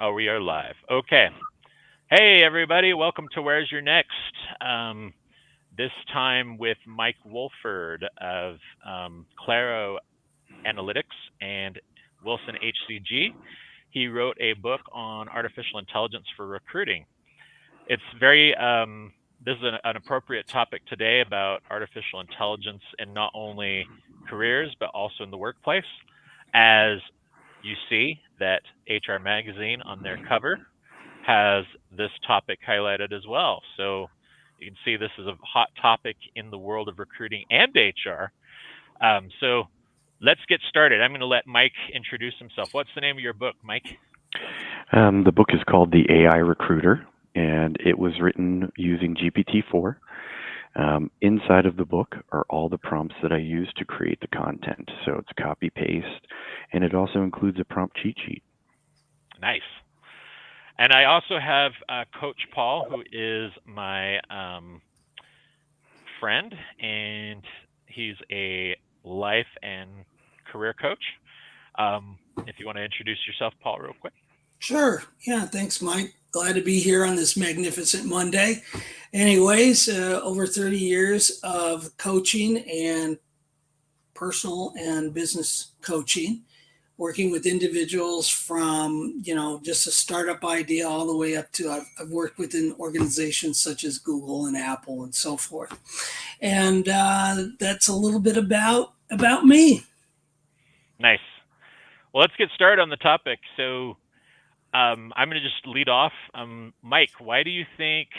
Oh, we are live. Okay. Hey, everybody. Welcome to Where's Your Next? This time with Mike Wolford of Claro Analytics and Wilson HCG. He wrote a book on artificial intelligence for recruiting. It's this is an appropriate topic today about artificial intelligence in not only careers, but also in the workplace. As you see that HR Magazine on their cover has this topic highlighted as well. So you can see this is a hot topic in the world of recruiting and HR. So let's get started. I'm going to let Mike introduce himself. What's the name of your book, Mike? The book is called The AI Recruiter, and it was written using GPT-4. Inside of the book are all the prompts that I use to create the content. So it's copy paste, and it also includes a prompt cheat sheet. Nice. And I also have Coach Paul, who is my friend, and he's a life and career coach. If you want to introduce yourself, Paul, real quick. Sure. Yeah. Thanks, Mike. Glad to be here on this magnificent Monday. Anyways, over 30 years of coaching and personal and business coaching, working with individuals from, just a startup idea all the way up to I've worked within organizations such as Google and Apple and so forth. And that's a little bit about me. Nice. Well, let's get started on the topic. So I'm going to just lead off. Mike, why do you think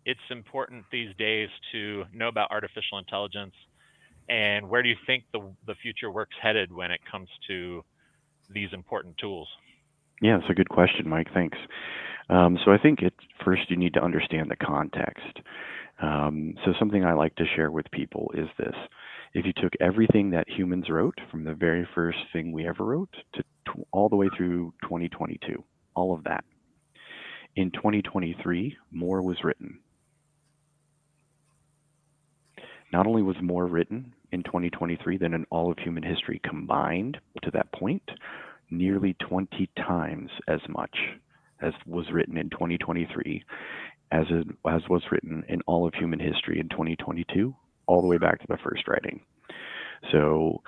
it's important these days to know about artificial intelligence? And where do you think the future work's headed when it comes to these important tools? Yeah, it's a good question, Mike. Thanks. So I think first you need to understand the context. So something I like to share with people is this. If you took everything that humans wrote from the very first thing we ever wrote all the way through 2022, all of that, in 2023, more was written. Not only was more written in 2023 than in all of human history combined to that point, nearly 20 times as much as was written in 2023 as was written in all of human history in 2022, all the way back to the first writing. So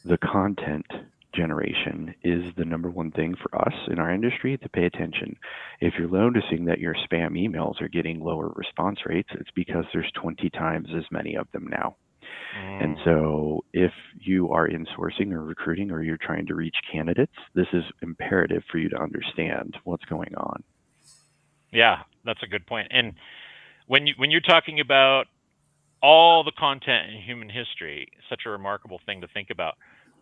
the content generation is the number one thing for us in our industry to pay attention. If you're noticing that your spam emails are getting lower response rates, it's because there's 20 times as many of them now. And so if you are in sourcing or recruiting or you're trying to reach candidates, this is imperative for you to understand what's going on. Yeah, that's a good point. And when you're talking about all the content in human history, such a remarkable thing to think about.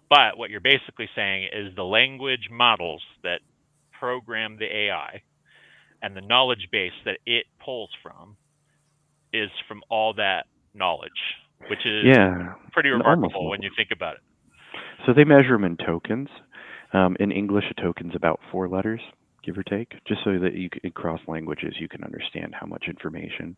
But what you're basically saying is the language models that program the AI and the knowledge base that it pulls from is from all that knowledge, which is pretty remarkable when you think about it. So they measure them in tokens. In English, a token's about 4 letters, give or take, just so that you can, across languages you can understand how much information.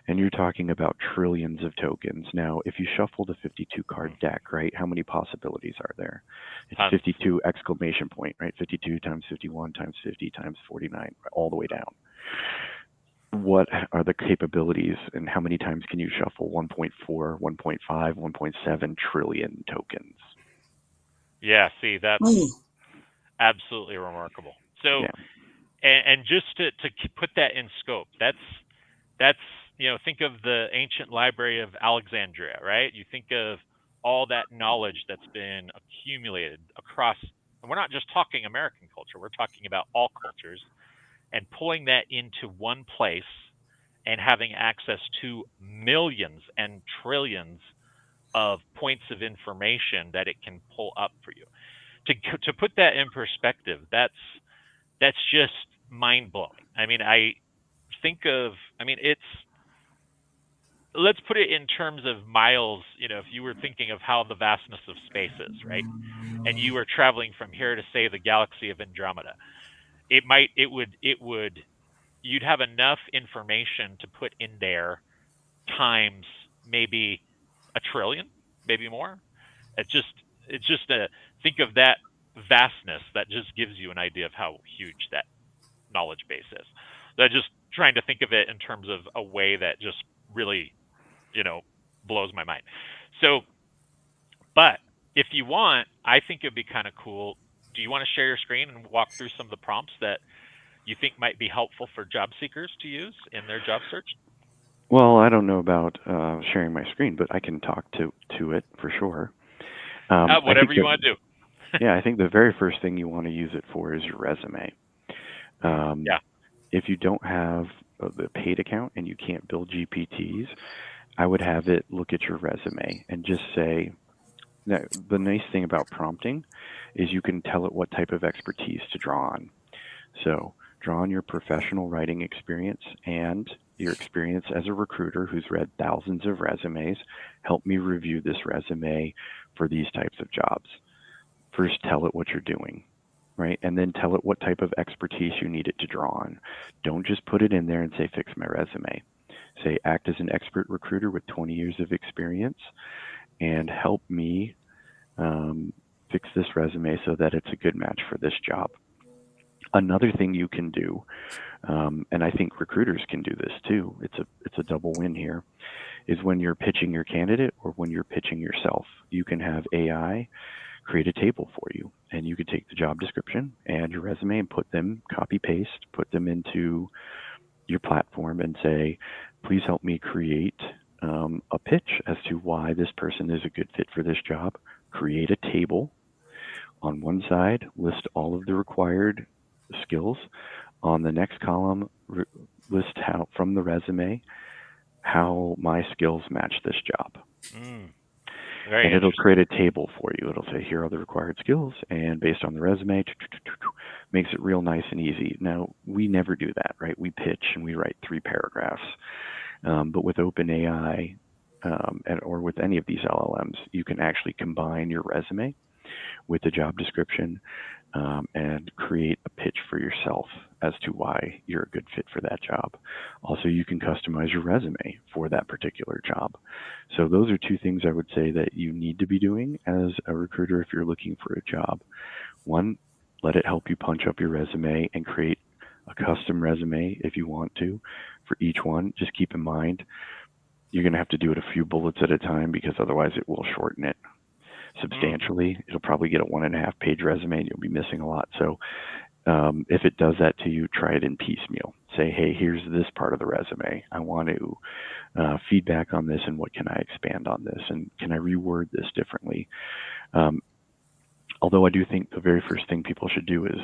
And you're talking about trillions of tokens. Now, if you shuffle the 52 card deck, right, how many possibilities are there? It's 52 exclamation point, right? 52 times 51 times 50 times 49, all the way down. What are the capabilities and how many times can you shuffle 1.4, 1.5, 1.7 trillion tokens? Yeah, see, that's absolutely remarkable. So, and just to put that in scope, that's think of the ancient library of Alexandria, right? You think of all that knowledge that's been accumulated across, and we're not just talking American culture, we're talking about all cultures, and pulling that into one place and having access to millions and trillions of points of information that it can pull up for you. To put that in perspective, that's just mind blowing. I mean, let's put it in terms of miles. If you were thinking of how the vastness of space is, right? And you were traveling from here to, say, the galaxy of Andromeda, you'd have enough information to put in there times maybe a trillion, maybe more. It's just think of that vastness that just gives you an idea of how huge that knowledge base is. So just trying to think of it in terms of a way that just really, blows my mind. So, but if you want, I think it'd be kind of cool. Do you want to share your screen and walk through some of the prompts that you think might be helpful for job seekers to use in their job search? Well, I don't know about sharing my screen, but I can talk to it for sure. I Whatever think you that want to do. yeah, I think the very first thing you want to use it for is your resume. Yeah. If you don't have the paid account and you can't build GPTs, I would have it look at your resume and just say, now, the nice thing about prompting is you can tell it what type of expertise to draw on. So draw on your professional writing experience and your experience as a recruiter who's read thousands of resumes. Help me review this resume for these types of jobs. First, tell it what you're doing, right? And then tell it what type of expertise you need it to draw on. Don't just put it in there and say, fix my resume. Say, act as an expert recruiter with 20 years of experience and help me fix this resume so that it's a good match for this job. Another thing you can do, and I think recruiters can do this too, it's a double win here, is when you're pitching your candidate or when you're pitching yourself, you can have AI create a table for you. And you could take the job description and your resume and put them, copy paste, put them into your platform and say, please help me create a pitch as to why this person is a good fit for this job. Create a table. On one side, list all of the required skills. On the next column, list how from the resume how my skills match this job. And it'll create a table for you. It'll say, here are the required skills, and based on the resume, makes it real nice and easy. Now, we never do that, right? We pitch and we write 3 paragraphs. But with OpenAI or with any of these LLMs, you can actually combine your resume with the job description and create a pitch for yourself as to why you're a good fit for that job. Also, you can customize your resume for that particular job. So those are 2 things I would say that you need to be doing as a recruiter if you're looking for a job. One, let it help you punch up your resume and create a custom resume if you want to for each one. Just keep in mind, you're going to have to do it a few bullets at a time because otherwise it will shorten it substantially. It'll probably get a 1.5 page resume and you'll be missing a lot. So if it does that to you, try it in piecemeal. Say, hey, here's this part of the resume. I want to feedback on this, and what can I expand on this, and can I reword this differently? Although I do think the very first thing people should do is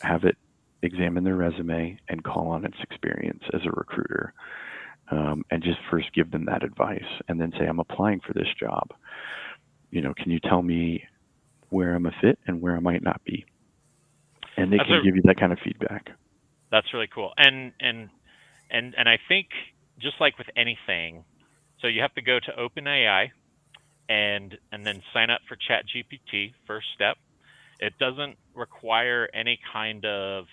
have it examine their resume and call on its experience as a recruiter, and just first give them that advice, and then say, I'm applying for this job. Can you tell me where I'm a fit and where I might not be? And they can give you that kind of feedback. That's really cool. And I think just like with anything, so you have to go to OpenAI and then sign up for ChatGPT, first step. It doesn't require any kind of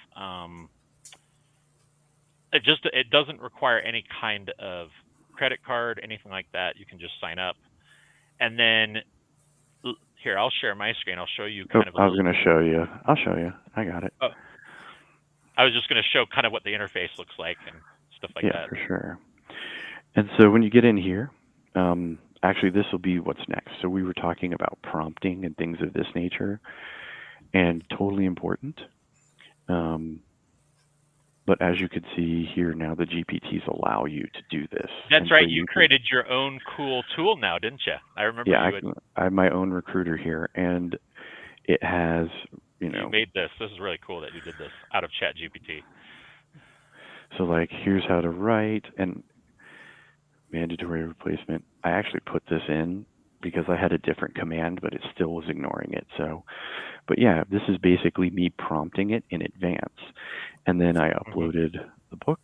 it doesn't require any kind of credit card, anything like that. You can just sign up. And then here, I'll share my screen. I'll show you kind of. I was going to show you. I'll show you. I got it. Oh, I was just going to show kind of what the interface looks like and stuff like that. Yeah, for sure. And so when you get in here, actually, this will be what's next. So we were talking about prompting and things of this nature, and totally important. But as you could see here now, the GPTs allow you to do this. That's right. You created your own cool tool now, didn't you? I remember. Yeah, I have my own recruiter here, and it has, You made this. This is really cool that you did this out of ChatGPT. So, like, here's how to write, and mandatory replacement. I actually put this in because I had a different command, but it still was ignoring it. So, but yeah, this is basically me prompting it in advance. And then I uploaded the book,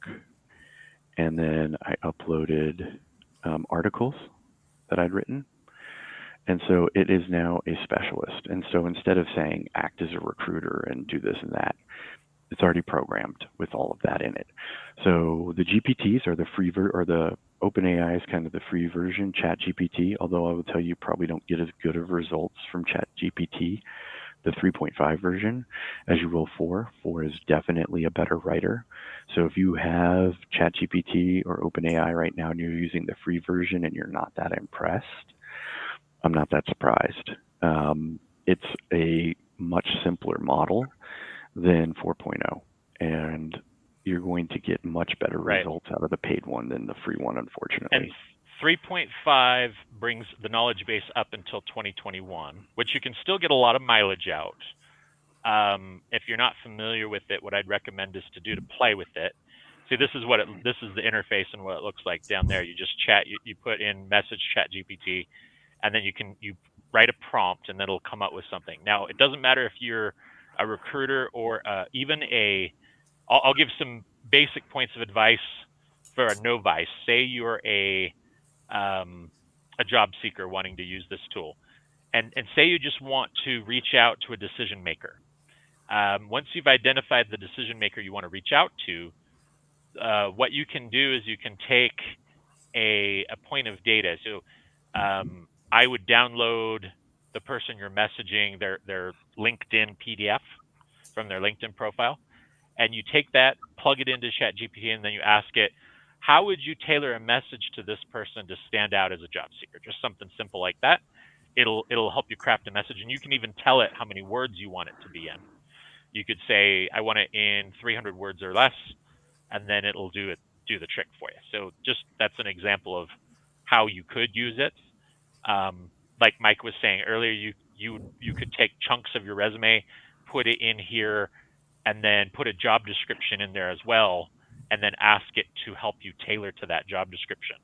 and then I uploaded articles that I'd written. And so it is now a specialist. And so instead of saying act as a recruiter and do this and that, it's already programmed with all of that in it. So the GPTs are the free or the OpenAI is kind of the free version, ChatGPT, although I will tell you probably don't get as good of results from ChatGPT. the 3.5 version as you will 4. 4 is definitely a better writer. So if you have ChatGPT or OpenAI right now and you're using the free version and you're not that impressed, I'm not that surprised. It's a much simpler model than 4.0, and you're going to get much better results out of the paid one than the free one, unfortunately. And 3.5 brings the knowledge base up until 2021, which you can still get a lot of mileage out. If you're not familiar with it, what I'd recommend is to play with it. See, this is the interface and what it looks like down there. You just chat, you put in message ChatGPT, and then you write a prompt, and then it'll come up with something. Now, it doesn't matter if you're a recruiter or even I'll give some basic points of advice for a novice. Say you're a job seeker wanting to use this tool, and say you just want to reach out to a decision maker. Once you've identified the decision maker you want to reach out to, what you can do is you can take a point of data. So I would download the person you're messaging, their LinkedIn PDF from their LinkedIn profile, and you take that, plug it into ChatGPT, and then you ask it, how would you tailor a message to this person to stand out as a job seeker? Just something simple like that. It'll help you craft a message, and you can even tell it how many words you want it to be in. You could say, I want it in 300 words or less, and then it'll do the trick for you. So that's an example of how you could use it. Like Mike was saying earlier, you could take chunks of your resume, put it in here, and then put a job description in there as well, and then ask it to help you tailor to that job description.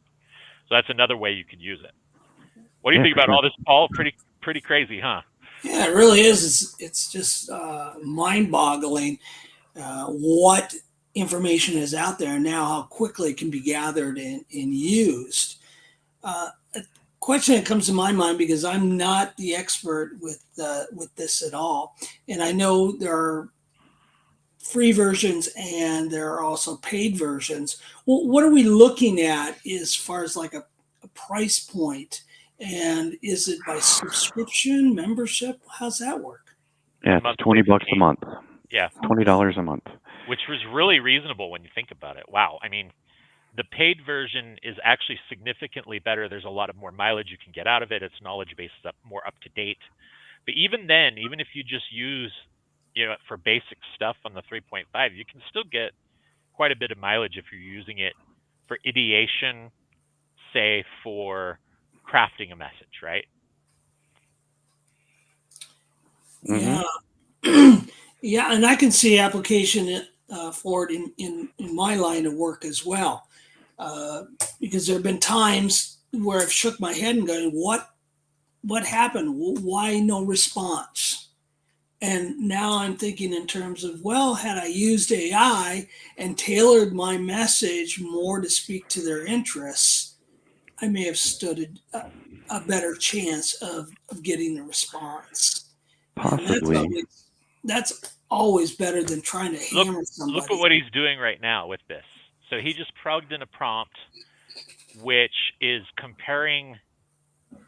So that's another way you could use it. What do you think about all this, Paul? Pretty crazy, huh? Yeah, it really is. It's just mind-boggling what information is out there now, how quickly it can be gathered and used. A question that comes to my mind, because I'm not the expert with this at all, and I know there are free versions and there are also paid versions. Well, what are we looking at as far as like a price point? And is it by subscription, membership? How's that work? Yeah, it's $20 a month. Yeah, $20 a month. Which was really reasonable when you think about it. Wow, I mean, the paid version is actually significantly better. There's a lot of more mileage you can get out of it. Its knowledge base is more up to date. But even then, even if you just use for basic stuff on the 3.5, you can still get quite a bit of mileage if you're using it for ideation, say for crafting a message, right? Yeah. Mm-hmm. Yeah, and I can see application for it in my line of work as well, because there have been times where I've shook my head and going, what happened? Why no response? And now I'm thinking in terms of, well, had I used AI and tailored my message more to speak to their interests, I may have stood a better chance of getting a response. Possibly. That's always better than trying to hammer somebody. Look at what he's doing right now with this. So he just plugged in a prompt, which is comparing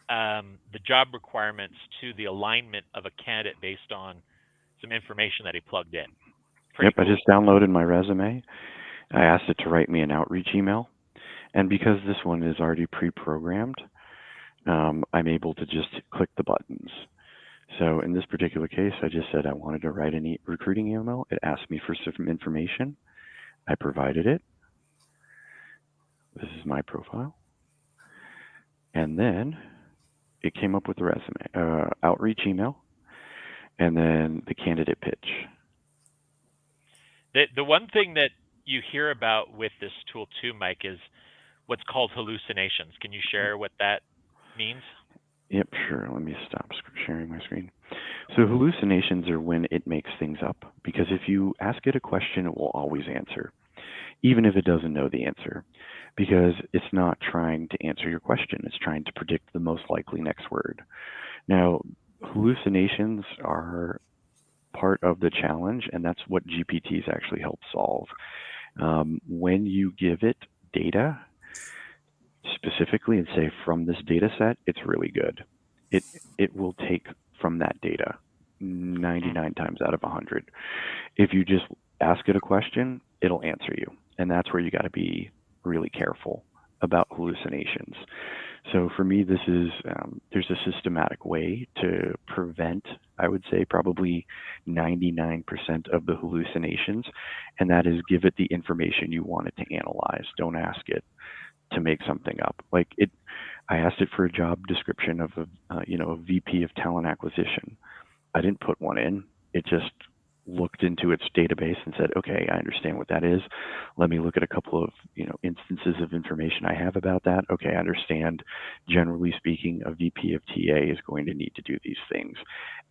the job requirements to the alignment of a candidate based on some information that he plugged in. Yep, cool. I just downloaded my resume. I asked it to write me an outreach email. And because this one is already pre-programmed, I'm able to just click the buttons. So in this particular case, I just said I wanted to write a recruiting email. It asked me for some information. I provided it. This is my profile. And then it came up with the resume, outreach email, and then the candidate pitch. The one thing that you hear about with this tool too, Mike, is what's called hallucinations. Can you share what that means? Yep, sure. Let me stop sharing my screen. So hallucinations are when it makes things up, because if you ask it a question, it will always answer, even if it doesn't know the answer, because it's not trying to answer your question. It's trying to predict the most likely next word. Now, hallucinations are part of the challenge, and that's what GPTs actually help solve. When you give it data specifically and say from this data set, it's really good. It will take from that data. 99 times out of 100. If you just ask it a question, it'll answer you. And that's where you got to be really careful about hallucinations. So for me, this is there's a systematic way to prevent, I would say, probably 99% of the hallucinations, and that is give it the information you want it to analyze. Don't ask it to make something up. Like it, I asked it for a job description of a VP of talent acquisition. I didn't put one in. It just looked into its database and said, okay, I understand what that is. Let me look at a couple of, instances of information I have about that. Okay, I understand. Generally speaking, a VP of TA is going to need to do these things.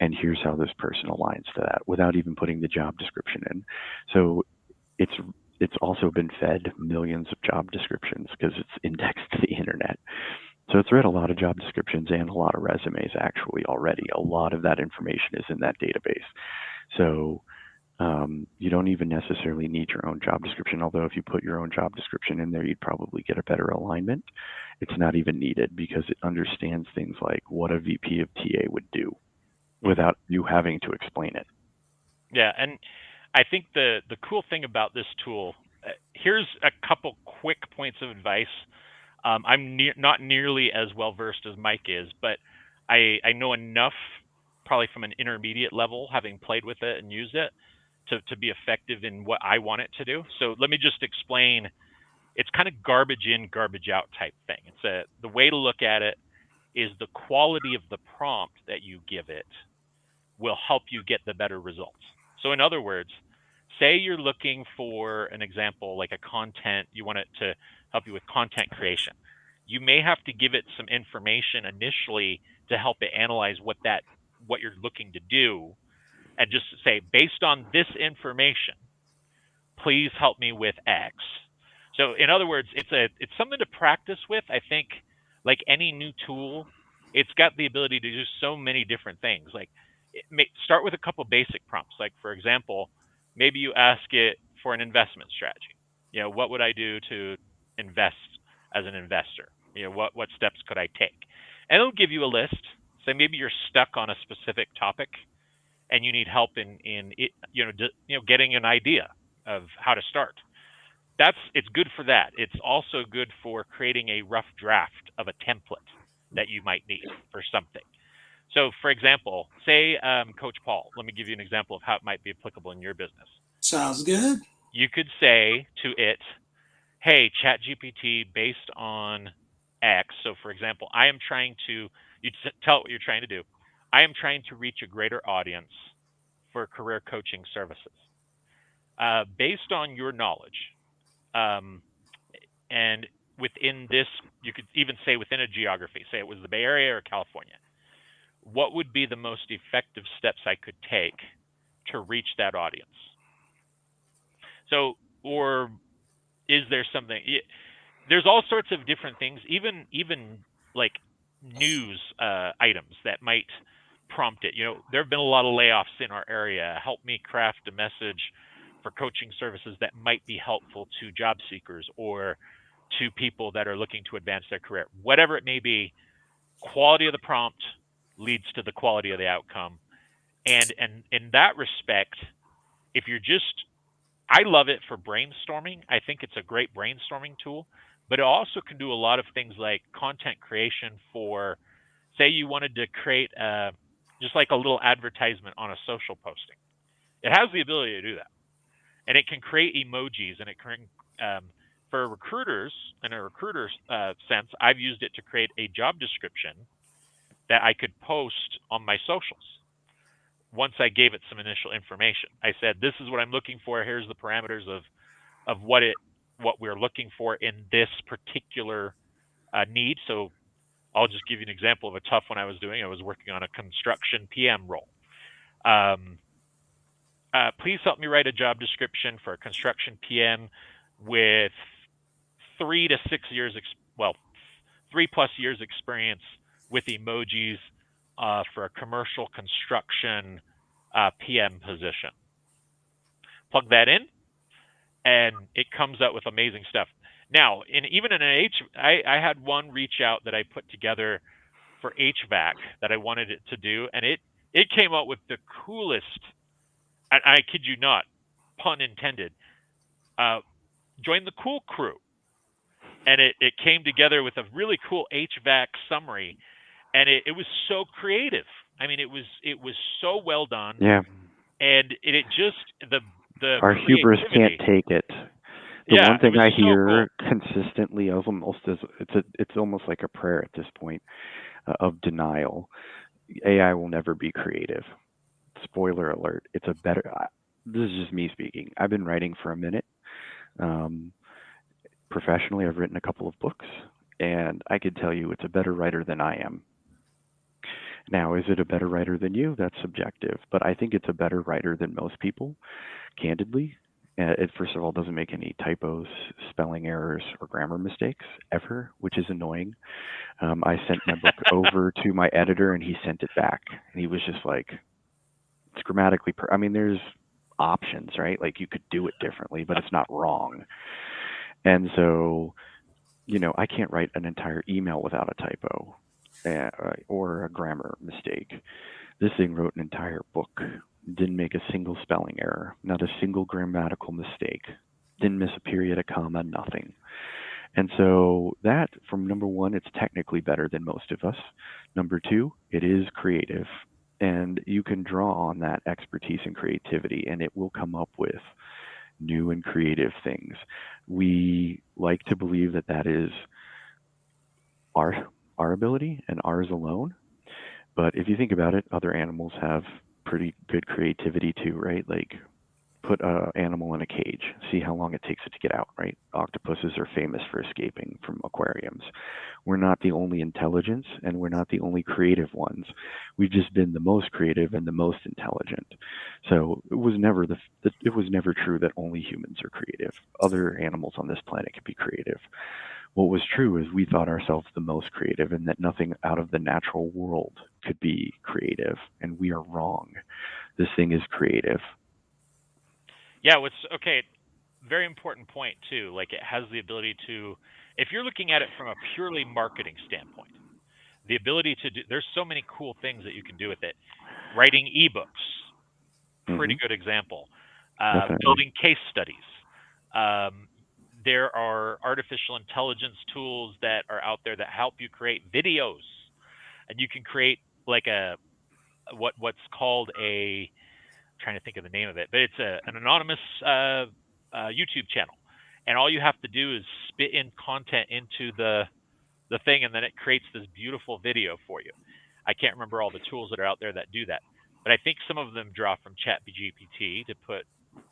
And here's how this person aligns to that without even putting the job description in. So it's it's also been fed millions of job descriptions because it's indexed to the internet. So it's read a lot of job descriptions and a lot of resumes actually already. A lot of that information is in that database. So you don't even necessarily need your own job description, although if you put your own job description in there, you'd probably get a better alignment. It's not even needed because it understands things like what a VP of TA would do without you having to explain it. Yeah, and I think the cool thing about this tool, here's a couple quick points of advice. I'm not nearly as well versed as Mike is, but I know enough, probably from an intermediate level, having played with it and used it, to be effective in what I want it to do. So let me just explain. It's kind of garbage in, garbage out type thing. The way to look at it is the quality of the prompt that you give it will help you get the better results. So in other words, say you're looking for an example like a content, you want it to help you with content creation. You may have to give it some information initially to help it analyze what you're looking to do, and just say, based on this information, please help me with X. So in other words, it's something to practice with. I think like any new tool, it's got the ability to do so many different things. Like start with a couple basic prompts. Like for example, maybe you ask it for an investment strategy. What would I do to invest as an investor? What steps could I take? And it'll give you a list. So maybe you're stuck on a specific topic and you need help in it, getting an idea of how to start. It's good for that. It's also good for creating a rough draft of a template that you might need for something. So, for example, say, Coach Paul, let me give you an example of how it might be applicable in your business. Sounds good. You could say to it, hey, ChatGPT, based on X. So, for example, you tell it what you're trying to do. I am trying to reach a greater audience for career coaching services. Based on your knowledge, and within this, you could even say within a geography, say it was the Bay Area or California, what would be the most effective steps I could take to reach that audience? So, or is there something? There's all sorts of different things, even like news items that might prompt it. There have been a lot of layoffs in our area. Help me craft a message for coaching services that might be helpful to job seekers or to people that are looking to advance their career. Whatever it may be, quality of the prompt leads to the quality of the outcome. And in that respect, if you're I love it for brainstorming. I think it's a great brainstorming tool, but it also can do a lot of things like content creation for, say you wanted to create just like a little advertisement on a social posting. It has the ability to do that. And it can create emojis, and it can, for recruiters, in a recruiter sense, I've used it to create a job description that I could post on my socials. Once I gave it some initial information, I said, this is what I'm looking for. Here's the parameters of what we're looking for in this particular need. So I'll just give you an example of a tough one I was doing. I was working on a construction PM role. Please help me write a job description for a construction PM with 3 to 6 years, 3+ years experience with emojis for a commercial construction PM position. Plug that in, and it comes out with amazing stuff. Now, I had one reach out that I put together for HVAC that I wanted it to do, and it It came out with the coolest, and I kid you not, pun intended, uh, join the cool crew. And it came together with a really cool HVAC summary, and it was so creative. I mean, it was so well done, Yeah. and it just the Our hubris can't creativity. take it. The Yeah, one it thing was I so cool. hear consistently of almost is it's almost like a prayer at this point of denial. AI will never be creative. Spoiler alert. It's a better. This is just me speaking. I've been writing for a minute. Um, Professionally, I've written a couple of books, and I could tell you it's a better writer than I am. Now, is it a better writer than you? That's subjective, but I think it's a better writer than most people, candidly. It, first of all, doesn't make any typos, spelling errors, or grammar mistakes ever, which is annoying. I sent my book over to my editor, and he sent it back, and he was just like, "It's grammatically I mean, there's options, right? Like you could do it differently, but it's not wrong." And so, I can't write an entire email without a typo or a grammar mistake. This thing wrote an entire book, didn't make a single spelling error, not a single grammatical mistake, didn't miss a period, a comma, nothing. And so that, from number one, it's technically better than most of us. Number two, it is creative. And you can draw on that expertise and creativity, and it will come up with new and creative things. We like to believe that that is our ability and ours alone. But if you think about it, other animals have pretty good creativity too, right? Like put an animal in a cage, see how long it takes it to get out, right? Octopuses are famous for escaping from aquariums. We're not the only intelligence and we're not the only creative ones. We've just been the most creative and the most intelligent. So it was never true that only humans are creative. Other animals on this planet can be creative. What was true is we thought ourselves the most creative and that nothing out of the natural world could be creative, and we are wrong. This thing is creative. Yeah, what's okay, very important point too. Like it has the ability to, if you're looking at it from a purely marketing standpoint, the ability to do, there's so many cool things that you can do with it. Writing ebooks, pretty Hmm. good example. Definitely. Building case studies. Um, there are artificial intelligence tools that are out there that help you create videos, and you can create like a what's called a, trying to think of the name of it, but it's an anonymous YouTube channel, and all you have to do is spit in content into the thing, and then it creates this beautiful video for you. I can't remember all the tools that are out there that do that, but I think some of them draw from ChatGPT to put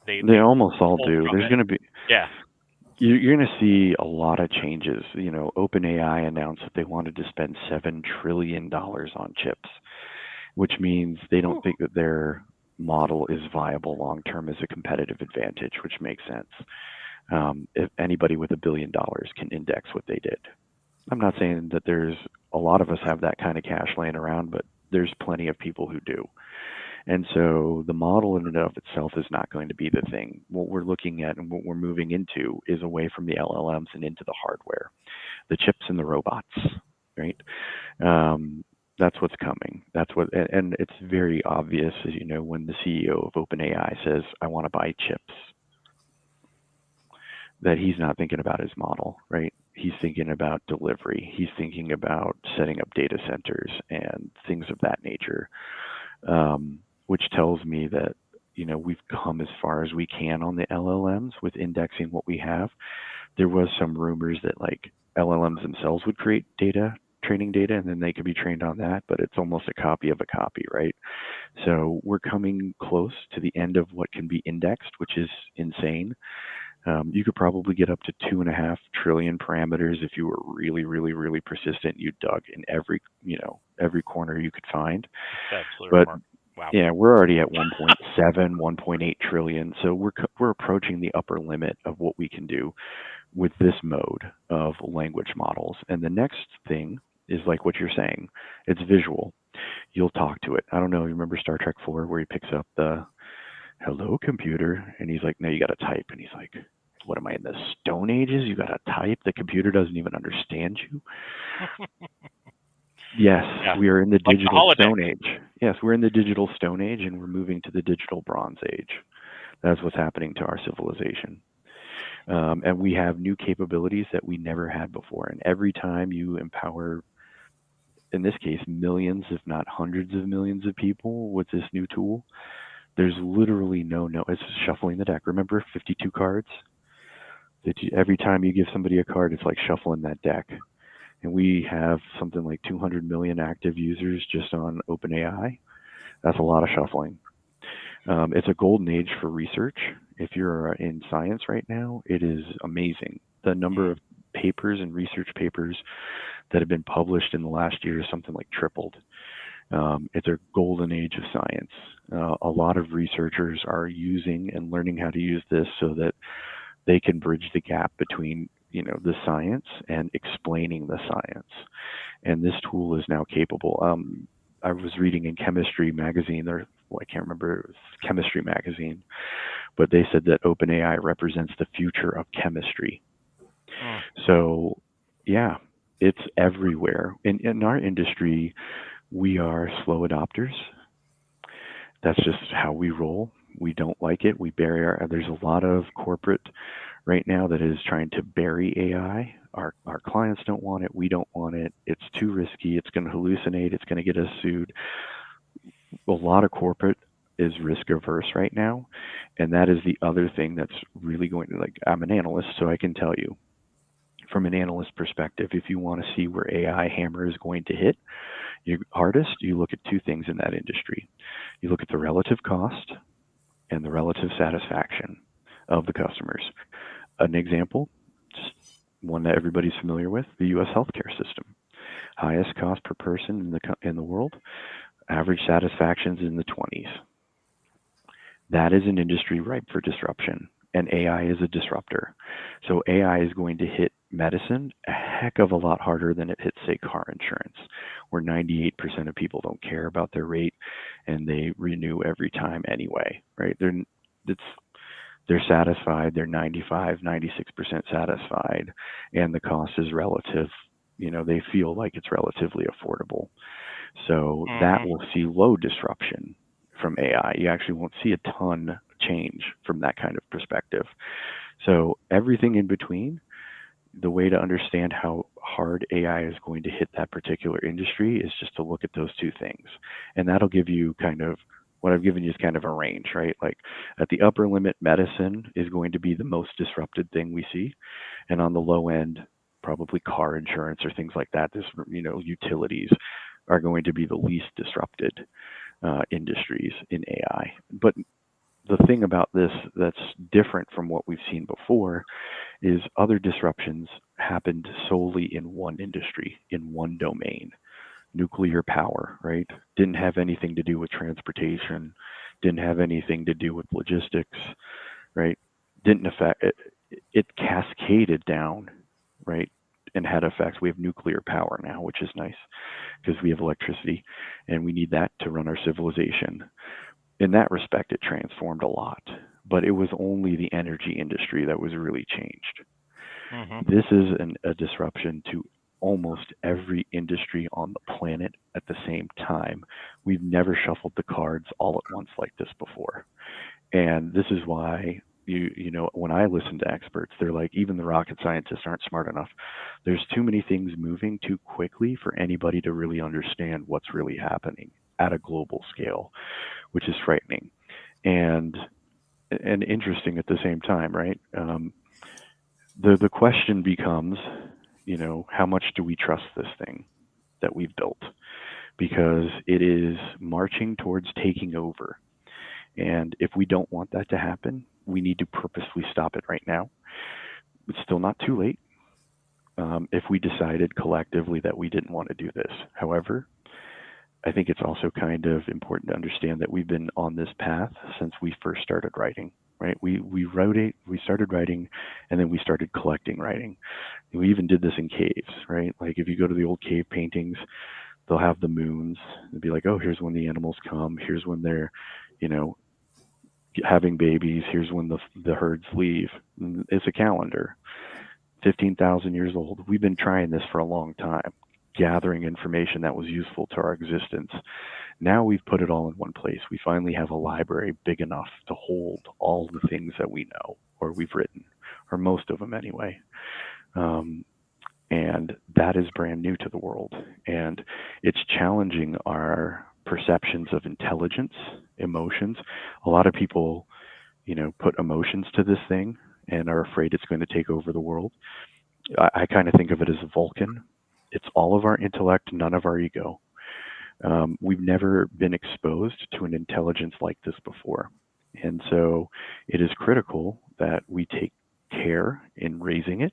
They they almost all pull do. from There's it. going to be Yeah. you're going to see a lot of changes. OpenAI announced that they wanted to spend $7 trillion on chips, which means they don't Whew. think that their model is viable long term as a competitive advantage, which makes sense. If anybody with $1 billion can index what they did, I'm not saying that there's a lot of us have that kind of cash laying around, but there's plenty of people who do. And so the model in and of itself is not going to be the thing. What we're looking at and what we're moving into is away from the LLMs and into the hardware, the chips and the robots, right? That's what's coming. That's what, and it's very obvious, as you know, when the CEO of OpenAI says, "I want to buy chips," that he's not thinking about his model, right? He's thinking about delivery. He's thinking about setting up data centers and things of that nature, which tells me that we've come as far as we can on the LLMs with indexing what we have. There was some rumors that like LLMs themselves would create data, training data, and then they could be trained on that, but it's almost a copy of a copy, right? So we're coming close to the end of what can be indexed, which is insane. You could probably get up to 2.5 trillion parameters if you were really, really, really persistent. You dug in every corner you could find. That's absolutely But remarkable. Wow. yeah, we're already at 1.7, 1.8 trillion. So we're approaching the upper limit of what we can do with this mode of language models. And the next thing is like what you're saying. It's visual. You'll talk to it. I don't know. You remember Star Trek 4 where he picks up the "hello computer" and he's like, "No, you got to type." And he's like, "What am I in the Stone Ages? You got to type? The computer doesn't even understand you." Yes, Yeah. we are in the Like the digital holodeck. Stone Age. Yes, we're in the digital Stone Age and we're moving to the digital Bronze Age. That's what's happening to our civilization. And we have new capabilities that we never had before. And every time you empower, in this case, millions, if not hundreds of millions of people with this new tool, there's literally no, it's shuffling the deck. Remember 52 cards? Every time you give somebody a card, it's like shuffling that deck. And we have something like 200 million active users just on OpenAI. That's a lot of shuffling. It's a golden age for research. If you're in science right now, it is amazing. The number of papers and research papers that have been published in the last year is something like tripled. It's a golden age of science. A lot of researchers are using and learning how to use this so that they can bridge the gap between the science and explaining the science. And this tool is now capable. I was reading in Chemistry magazine, or I can't remember, it was Chemistry magazine, but they said that OpenAI represents the future of chemistry. So, yeah, it's everywhere. In our industry, we are slow adopters. That's just how we roll. We don't like it. We bury there's a lot of corporate right now that is trying to bury AI. Our clients don't want it. We don't want it. It's too risky. It's going to hallucinate. It's going to get us sued. A lot of corporate is risk averse right now. And that is the other thing that's really going to, like, I'm an analyst, so I can tell you from an analyst perspective, if you want to see where AI hammer is going to hit your hardest, you look at two things in that industry. You look at the relative cost and the relative satisfaction of the customers. An example, just one that everybody's familiar with, the U.S. healthcare system. Highest cost per person in the world, average satisfaction's in the 20s. That is an industry ripe for disruption, and AI is a disruptor. So AI is going to hit medicine a heck of a lot harder than it hits, say, car insurance, where 98% of people don't care about their rate and they renew every time anyway, right? They're satisfied, they're 95, 96% satisfied, and the cost is relative. They feel like it's relatively affordable. So that will see low disruption from AI. You actually won't see a ton change from that kind of perspective. So everything in between, the way to understand how hard AI is going to hit that particular industry is just to look at those two things. And that'll give you kind of, what I've given you is kind of a range, right? Like at the upper limit, medicine is going to be the most disrupted thing we see. And on the low end, probably car insurance or things like that, utilities are going to be the least disrupted industries in AI. But the thing about this that's different from what we've seen before is other disruptions happened solely in one industry, in one domain. Nuclear power, right? Didn't have anything to do with transportation, didn't have anything to do with logistics, right? Didn't affect it. It cascaded down, right? And had effects. We have nuclear power now, which is nice because we have electricity and we need that to run our civilization. In that respect, it transformed a lot, but it was only the energy industry that was really changed. This is a disruption to almost every industry on the planet at the same time. We've never shuffled the cards all at once like this before. And this is why, when I listen to experts, they're like, even the rocket scientists aren't smart enough. There's too many things moving too quickly for anybody to really understand what's really happening at a global scale, which is frightening and interesting at the same time, right? The question becomes, how much do we trust this thing that we've built? Because it is marching towards taking over. And if we don't want that to happen, we need to purposely stop it right now. It's still not too late if we decided collectively that we didn't want to do this. However, I think it's also kind of important to understand that we've been on this path since we first started writing, right? We started writing, and then we started collecting writing. We even did this in caves, right? Like if you go to the old cave paintings, they'll have the moons. They'll be like, oh, here's when the animals come. Here's when they're, having babies. Here's when the herds leave. It's a calendar, 15,000 years old. We've been trying this for a long time. gathering information that was useful to our existence. Now we've put it all in one place. We finally have a library big enough to hold all the things that we know or we've written, or most of them anyway. And that is brand new to the world. And it's challenging our perceptions of intelligence, emotions. A lot of people, put emotions to this thing and are afraid it's going to take over the world. I kind of think of it as a Vulcan. It's all of our intellect, none of our ego. We've never been exposed to an intelligence like this before. And so it is critical that we take care in raising it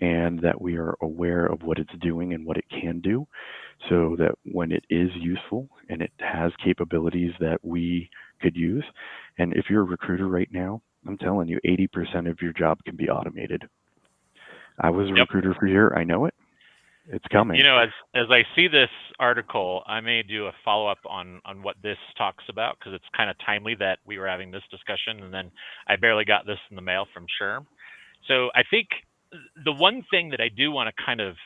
and that we are aware of what it's doing and what it can do so that when it is useful and it has capabilities that we could use. And if you're a recruiter right now, I'm telling you, 80% of your job can be automated. I was a recruiter for a year. I know it. It's coming. As I see this article, I may do a follow-up on what this talks about, because it's kind of timely that we were having this discussion, and then I barely got this in the mail from Sherm. So I think the one thing that I do want to kind of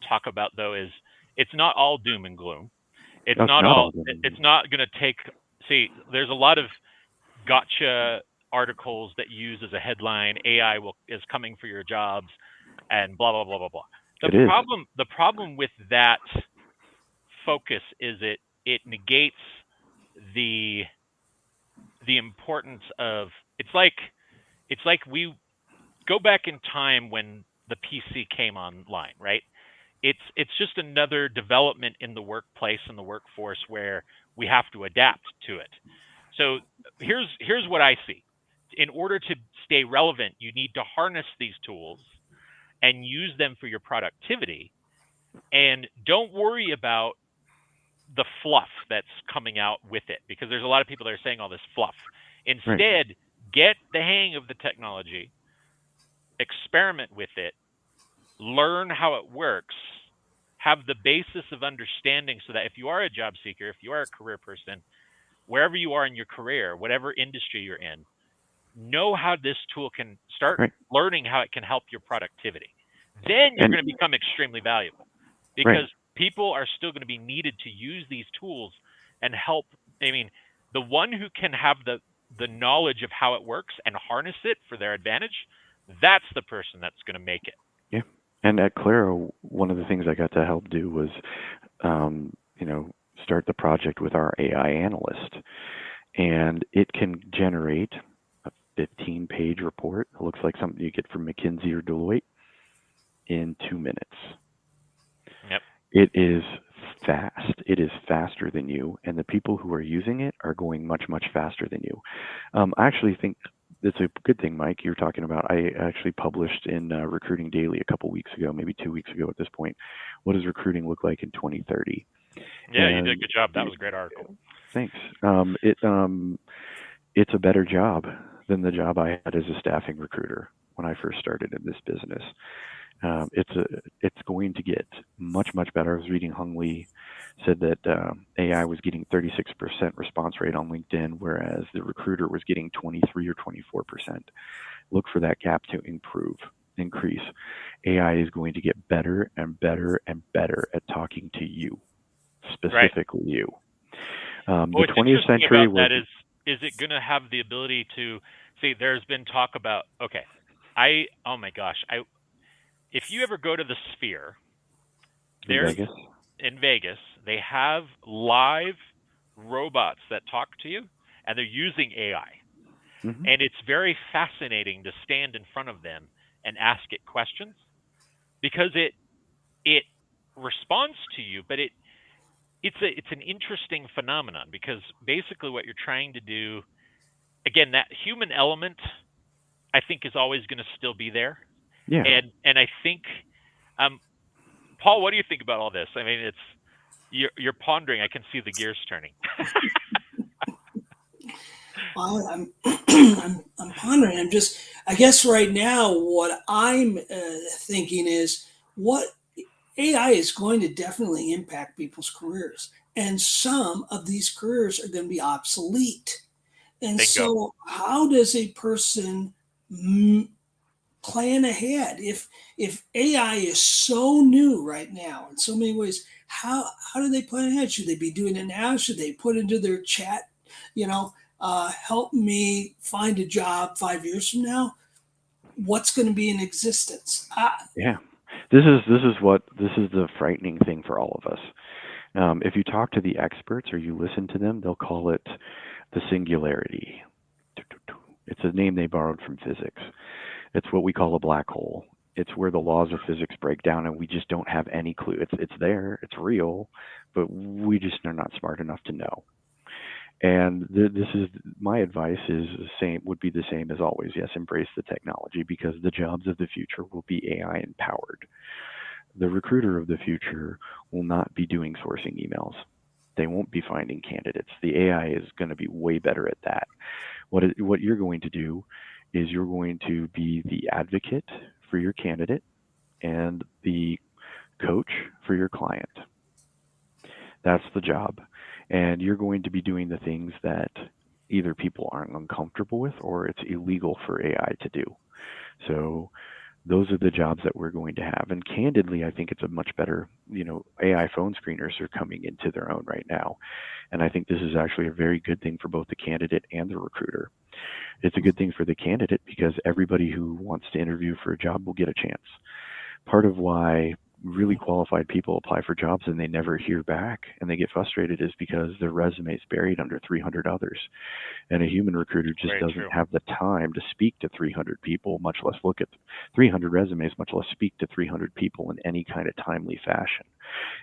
talk about, though, is it's not all doom and gloom. It's not all. It's not going to take. See, there's a lot of gotcha articles that use as a headline, AI is coming for your jobs, and blah blah blah blah blah. The problem with that focus is it negates the importance of it's like we go back in time when the PC came online, right? It's just another development in the workplace and the workforce where we have to adapt to it. So here's what I see. In order to stay relevant, you need to harness these tools and use them for your productivity. And don't worry about the fluff that's coming out with it, because there's a lot of people that are saying all this fluff. Instead, get the hang of the technology, experiment with it, learn how it works, have the basis of understanding so that if you are a job seeker, if you are a career person, wherever you are in your career, whatever industry you're in, know how this tool can start learning how it can help your productivity. Then you're going to become extremely valuable, because people are still going to be needed to use these tools and help. I mean, the one who can have the knowledge of how it works and harness it for their advantage, that's the person that's going to make it. Yeah. And at Claro, one of the things I got to help do was, start the project with our AI analyst. And it can generate a 15-page report. It looks like something you get from McKinsey or Deloitte in 2 minutes. Yep. It is fast. It is faster than you. And the people who are using it are going much, much faster than you. I actually think it's a good thing, Mike, you're talking about. I actually published in Recruiting Daily a couple weeks ago, maybe 2 weeks ago at this point, what does recruiting look like in 2030? Yeah, you did a good job. That was a great article. Thanks. It's a better job than the job I had as a staffing recruiter when I first started in this business. It's going to get much, much better. I was reading Hung Lee said that AI was getting 36% response rate on LinkedIn, whereas the recruiter was getting 23 or 24%. Look for that gap to increase. AI is going to get better and better and better at talking to you, specifically you. The 20th century about that is it going to have the ability to see? There's been talk about oh my gosh, if you ever go to the Sphere, in Vegas, they have live robots that talk to you, and they're using AI. Mm-hmm. And it's very fascinating to stand in front of them and ask it questions, because it responds to you, but it's an interesting phenomenon, because basically what you're trying to do, again, that human element, I think, is always going to still be there. Yeah. And I think, Paul, what do you think about all this? I mean, you're pondering. I can see the gears turning. Well, I'm pondering. I guess right now what I'm thinking is what AI is going to definitely impact people's careers, and some of these careers are going to be obsolete. And so how does a person plan ahead. If AI is so new right now in so many ways, how do they plan ahead? Should they be doing it now? Should they put into their chat, you know, help me find a job 5 years from now? What's going to be in existence? Yeah. This is the frightening thing for all of us. If you talk to the experts or you listen to them, they'll call it the singularity. It's a name they borrowed from physics. It's what we call a black hole. It's where the laws of physics break down and we just don't have any clue. It's there, it's real, but we just are not smart enough to know. And this is my advice is the same would be the same as always. Yes, embrace the technology because the jobs of the future will be AI empowered. The recruiter of the future will not be doing sourcing emails. They won't be finding candidates. The AI is going to be way better at that. What you're going to do is you're going to be the advocate for your candidate and the coach for your client. That's the job. And you're going to be doing the things that either people aren't uncomfortable with or it's illegal for AI to do. So those are the jobs that we're going to have. And candidly, I think it's a much better, AI phone screeners are coming into their own right now. And I think this is actually a very good thing for both the candidate and the recruiter. It's a good thing for the candidate because everybody who wants to interview for a job will get a chance. Part of why really qualified people apply for jobs and they never hear back and they get frustrated is because their resume is buried under 300 others. And a human recruiter just Very doesn't true. have the time to speak to 300 people, much less look at 300 resumes, much less speak to 300 people in any kind of timely fashion.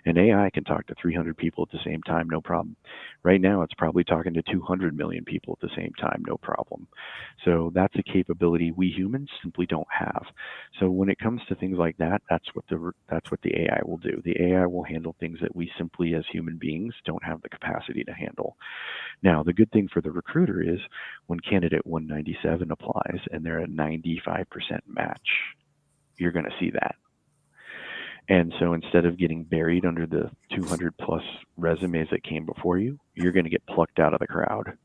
And AI can talk to 300 people at the same time, no problem. Right now, it's probably talking to 200 million people at the same time, no problem. So that's a capability we humans simply don't have. So when it comes to things like that, that's what the AI will do. The AI will handle things that we simply, as human beings, don't have the capacity to handle. Now, the good thing for the recruiter is when candidate 197 applies and they're a 95% match, you're going to see that. And so instead of getting buried under the 200 plus resumes that came before you, you're going to get plucked out of the crowd.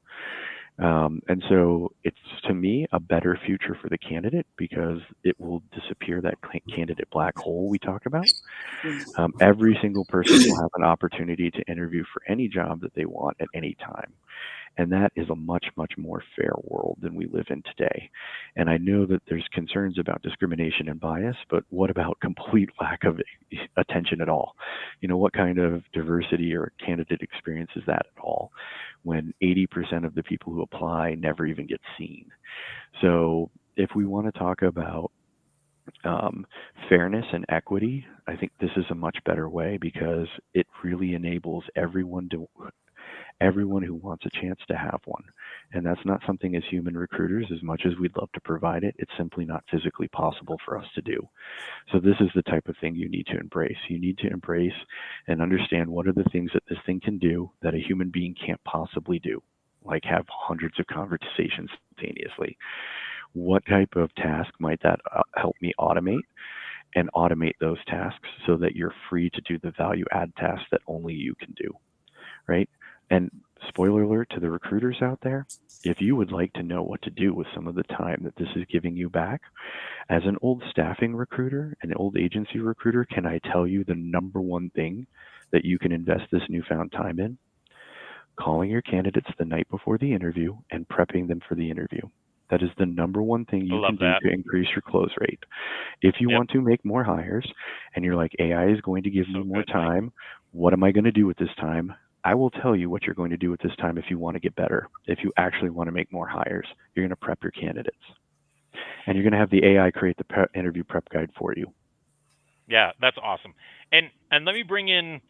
And so it's, to me, a better future for the candidate because it will disappear that candidate black hole we talk about. Every single person will have an opportunity to interview for any job that they want at any time. And that is a much, much more fair world than we live in today. And I know that there's concerns about discrimination and bias, but what about complete lack of attention at all? What kind of diversity or candidate experience is that at all when 80% of the people who apply never even get seen? So if we want to talk about fairness and equity, I think this is a much better way because it really enables everyone who wants a chance to have one. And that's not something as human recruiters, as much as we'd love to provide it, it's simply not physically possible for us to do. So this is the type of thing you need to embrace. You need to embrace and understand what are the things that this thing can do that a human being can't possibly do, like have hundreds of conversations simultaneously. What type of task might that help me automate? And automate those tasks so that you're free to do the value add tasks that only you can do, right? And spoiler alert to the recruiters out there, if you would like to know what to do with some of the time that this is giving you back, as an old staffing recruiter, an old agency recruiter, can I tell you the number one thing that you can invest this newfound time in? Calling your candidates the night before the interview and prepping them for the interview. That is the number one thing I you love can do that. to increase your close rate. If you Yep. want to make more hires and you're like, AI is going to give me So more good, Mike. time, what am I going to do with this time? I will tell you what you're going to do with this time if you want to get better. If you actually want to make more hires, you're going to prep your candidates. And you're going to have the AI create the interview prep guide for you. Yeah, that's awesome. And let me bring in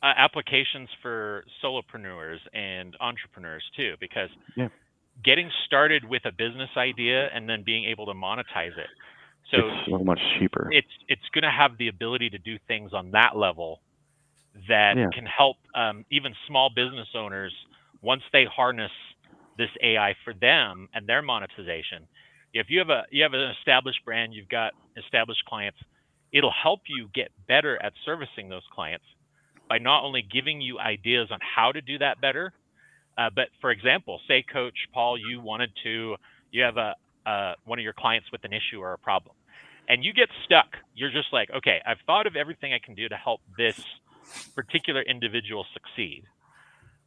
applications for solopreneurs and entrepreneurs too, because Yeah. getting started with a business idea and then being able to monetize it. So It's so much cheaper. it's going to have the ability to do things on that level that Yeah. can help even small business owners once they harness this AI for them and their monetization. If you have an established brand, you've got established clients, it'll help you get better at servicing those clients by not only giving you ideas on how to do that better, but for example, say Coach Paul, you have one of your clients with an issue or a problem, and you get stuck. You're just like, okay, I've thought of everything I can do to help this particular individual succeed.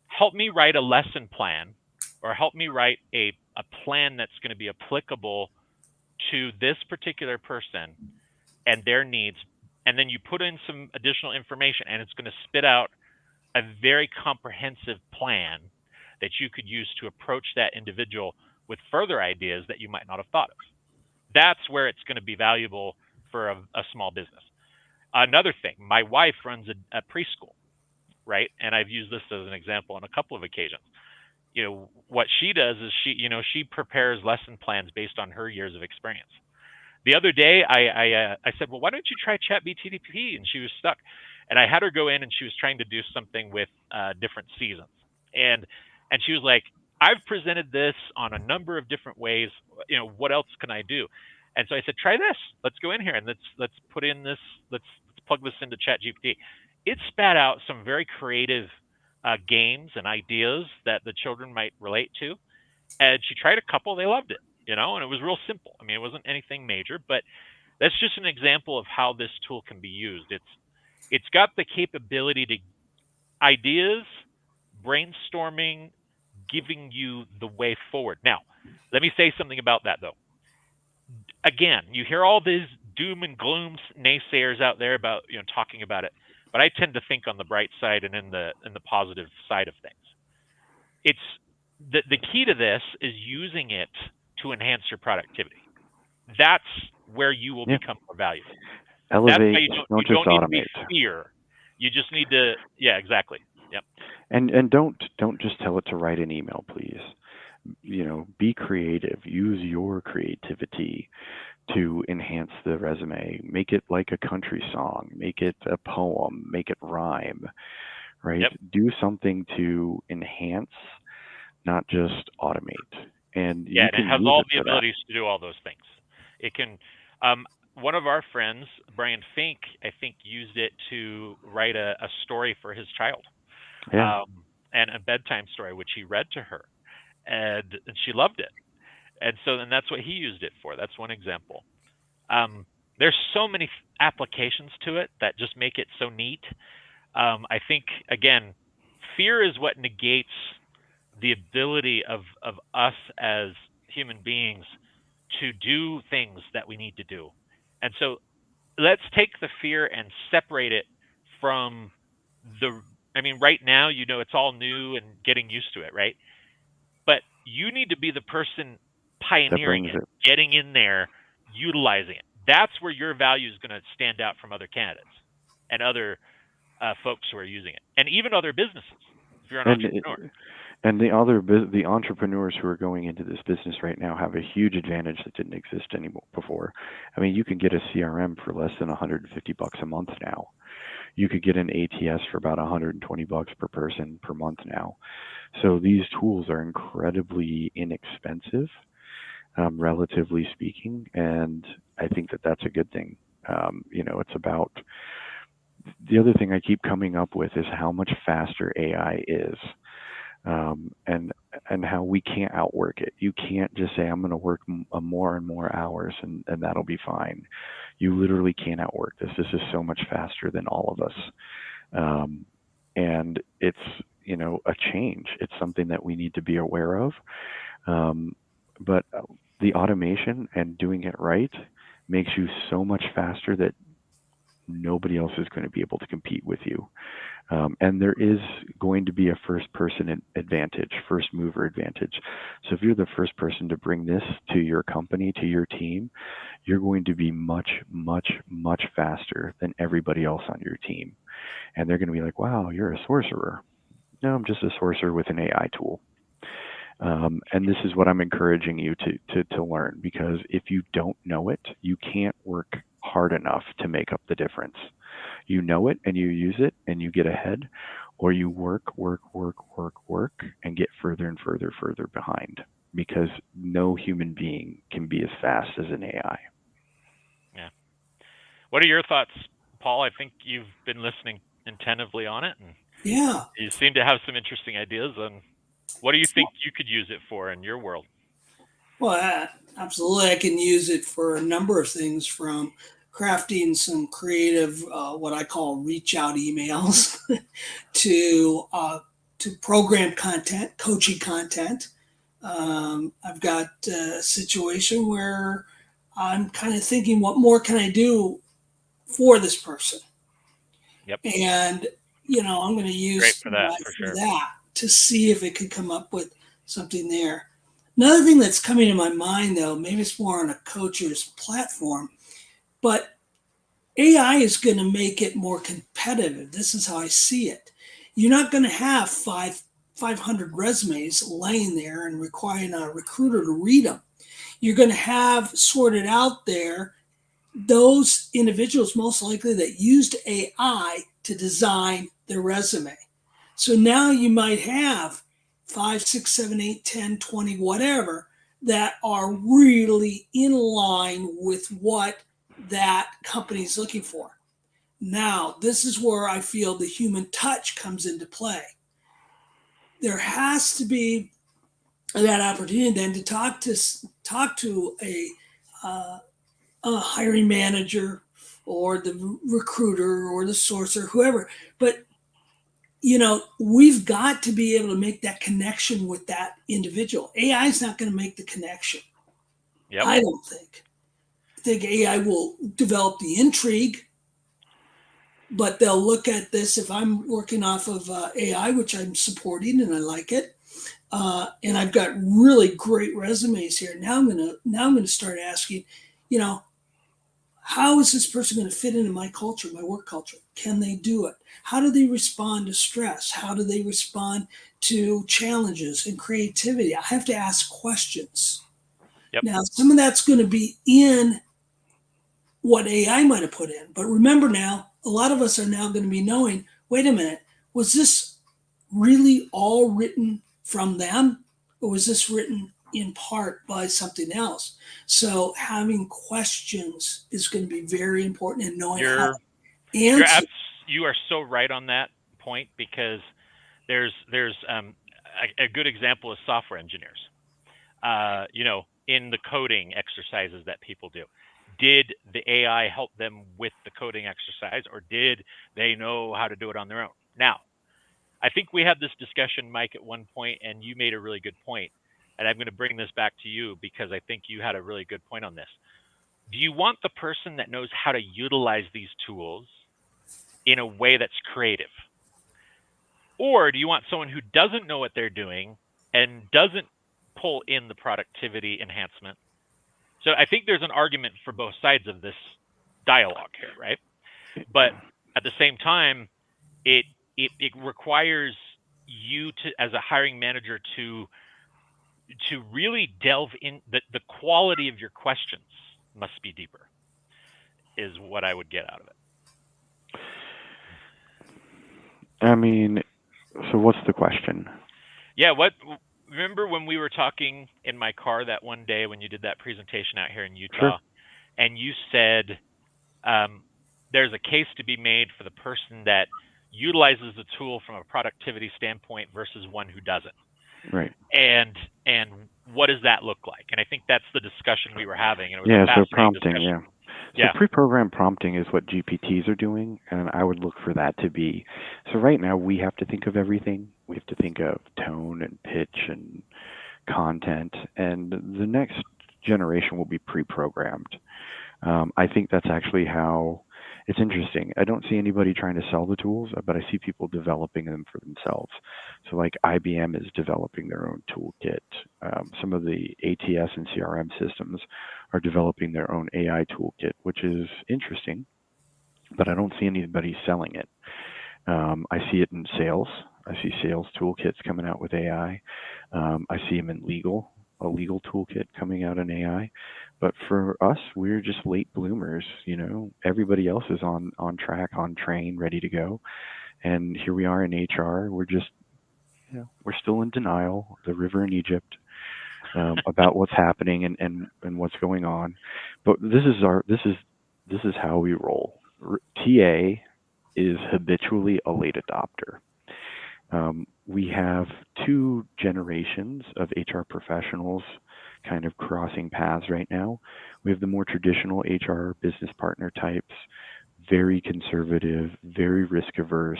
Help me write a lesson plan, or help me write a plan that's going to be applicable to this particular person and their needs. And then you put in some additional information, and it's going to spit out a very comprehensive plan that you could use to approach that individual with further ideas that you might not have thought of. That's where it's going to be valuable for a small business. Another thing, my wife runs a preschool, right? And I've used this as an example on a couple of occasions. What she does is she prepares lesson plans based on her years of experience. The other day, I said, well, why don't you try ChatGPT? And she was stuck. And I had her go in, and she was trying to do something with different seasons. And she was like, I've presented this on a number of different ways. What else can I do? And so I said, try this. Let's go in here and let's put in this. Let's plug this into ChatGPT. It spat out some very creative games and ideas that the children might relate to. And she tried a couple. They loved it, and it was real simple. I mean, it wasn't anything major, but that's just an example of how this tool can be used. It's got the capability to ideas, brainstorming, giving you the way forward. Now, let me say something about that, though. Again, you hear all these doom and gloom naysayers out there about talking about it, but I tend to think on the bright side and in the positive side of things. It's the key to this is using it to enhance your productivity. That's where you will become more valuable. Elevate, you don't just don't need automate. to be fear. You just need to, exactly. Yep. And don't just tell it to write an email, please. Be creative. Use your creativity to enhance the resume. Make it like a country song. Make it a poem. Make it rhyme. Right? Yep. Do something to enhance, not just automate. And it has all the abilities to do all those things. It can. One of our friends, Brian Fink, I think, used it to write a story for his child, and a bedtime story, which he read to her, and she loved it. And so then that's what he used it for. That's one example. There's so many applications to it that just make it so neat. I think, again, fear is what negates the ability of us as human beings to do things that we need to do. And so let's take the fear and separate it from right now, it's all new and getting used to it, right? But you need to be the person pioneering it, getting in there, utilizing it. That's where your value is going to stand out from other candidates and other folks who are using it, and even other businesses. If you're an entrepreneur. And the entrepreneurs who are going into this business right now have a huge advantage that didn't exist anymore before. I mean, you can get a CRM for less than $150 a month now. You could get an ATS for about $120 per person per month now. So these tools are incredibly inexpensive, relatively speaking, and I think that that's a good thing. It's about the other thing I keep coming up with is how much faster AI is. And how we can't outwork it. You can't just say, I'm going to work more and more hours and that'll be fine. You literally can't outwork this. This is so much faster than all of us. And it's, a change. It's something that we need to be aware of. But the automation and doing it right makes you so much faster that nobody else is going to be able to compete with you. And there is going to be a first person advantage, first mover advantage. So if you're the first person to bring this to your company, to your team, you're going to be much, much, much faster than everybody else on your team. And they're going to be like, wow, you're a sorcerer. No, I'm just a sorcerer with an AI tool. And this is what I'm encouraging you to learn, because if you don't know it, you can't work hard enough to make up the difference. You know it and you use it and you get ahead, or you work and get further and further behind, because no human being can be as fast as an AI. Yeah. What are your thoughts, Paul? I think you've been listening attentively on it, and you seem to have some interesting ideas on what do you think you could use it for in your world? Well, Absolutely. I can use it for a number of things, from crafting some creative, what I call reach out emails, to program content, coaching content. I've got a situation where I'm kind of thinking, what more can I do for this person? Yep. And, I'm going to use Great for that, AI for for sure. that to see if it could come up with something there. Another thing that's coming to my mind, though, maybe it's more on a coach's platform, but AI is going to make it more competitive. This is how I see it. You're not going to have 500 resumes laying there and requiring a recruiter to read them. You're going to have sorted out there those individuals most likely that used AI to design their resume. So now you might have 5, 6, 7, 8, 10, 20, whatever, that are really in line with what that company is looking for. Now, this is where I feel the human touch comes into play. There has to be that opportunity then to talk to a hiring manager or the recruiter or the sourcer, whoever. But we've got to be able to make that connection with that individual. AI is not going to make the connection. Yep. I don't think. I think AI will develop the intrigue, but they'll look at this. If I'm working off of AI, which I'm supporting and I like it, and I've got really great resumes here. Now I'm gonna start asking, how is this person going to fit into my culture, my work culture? Can they do it? How do they respond to stress? How do they respond to challenges and creativity? I have to ask questions. Yep. Now, some of that's going to be in what AI might have put in. But remember now, a lot of us are now going to be knowing, wait a minute, was this really all written from them? Or was this written in part by something else? So having questions is going to be very important, and knowing how to answer. You are so right on that point, because there's a good example is software engineers. In the coding exercises that people do, did the AI help them with the coding exercise, or did they know how to do it on their own? Now, I think we had this discussion, Mike, at one point, and you made a really good point. And I'm going to bring this back to you because I think you had a really good point on this. Do you want the person that knows how to utilize these tools in a way that's creative? Or do you want someone who doesn't know what they're doing and doesn't pull in the productivity enhancement? So I think there's an argument for both sides of this dialogue here, right? But at the same time, it requires you to, as a hiring manager, to really delve in. The quality of your questions must be deeper, is what I would get out of it. I mean, so what's the question? Yeah, remember when we were talking in my car that one day when you did that presentation out here in Utah? Sure. And you said there's a case to be made for the person that utilizes the tool from a productivity standpoint versus one who doesn't. Right. And what does that look like? And I think that's the discussion we were having. And it was Yeah, a so fascinating prompting, discussion. So pre-programmed prompting is what GPTs are doing, and I would look for that to be. So right now we have to think of everything. We have to think of tone and pitch and content, and the next generation will be pre-programmed. I think that's actually how it's interesting. I don't see anybody trying to sell the tools, but I see people developing them for themselves. So like IBM is developing their own toolkit. Some of the ATS and CRM systems are developing their own AI toolkit, which is interesting, but I don't see anybody selling it. I see it in sales. I see sales toolkits coming out with AI. I see them in a legal toolkit coming out in AI. But for us, we're just late bloomers. Everybody else is on track, on train, ready to go. And here we are in HR. We're just, we're still in denial, the river in Egypt, about what's happening and what's going on. But this is how we roll. TA is habitually a late adopter. We have two generations of HR professionals kind of crossing paths right now. We have the more traditional HR business partner types, very conservative, very risk averse,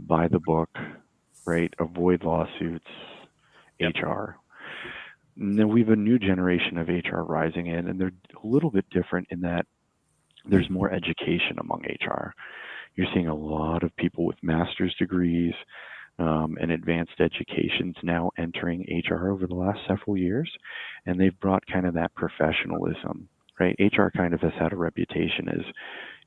by the book, right? Avoid lawsuits, Yep. HR. And then we have a new generation of HR rising in, and they're a little bit different in that there's more education among HR. You're seeing a lot of people with master's degrees and advanced educations now entering HR over the last several years, and they've brought kind of that professionalism, right? HR kind of has had a reputation as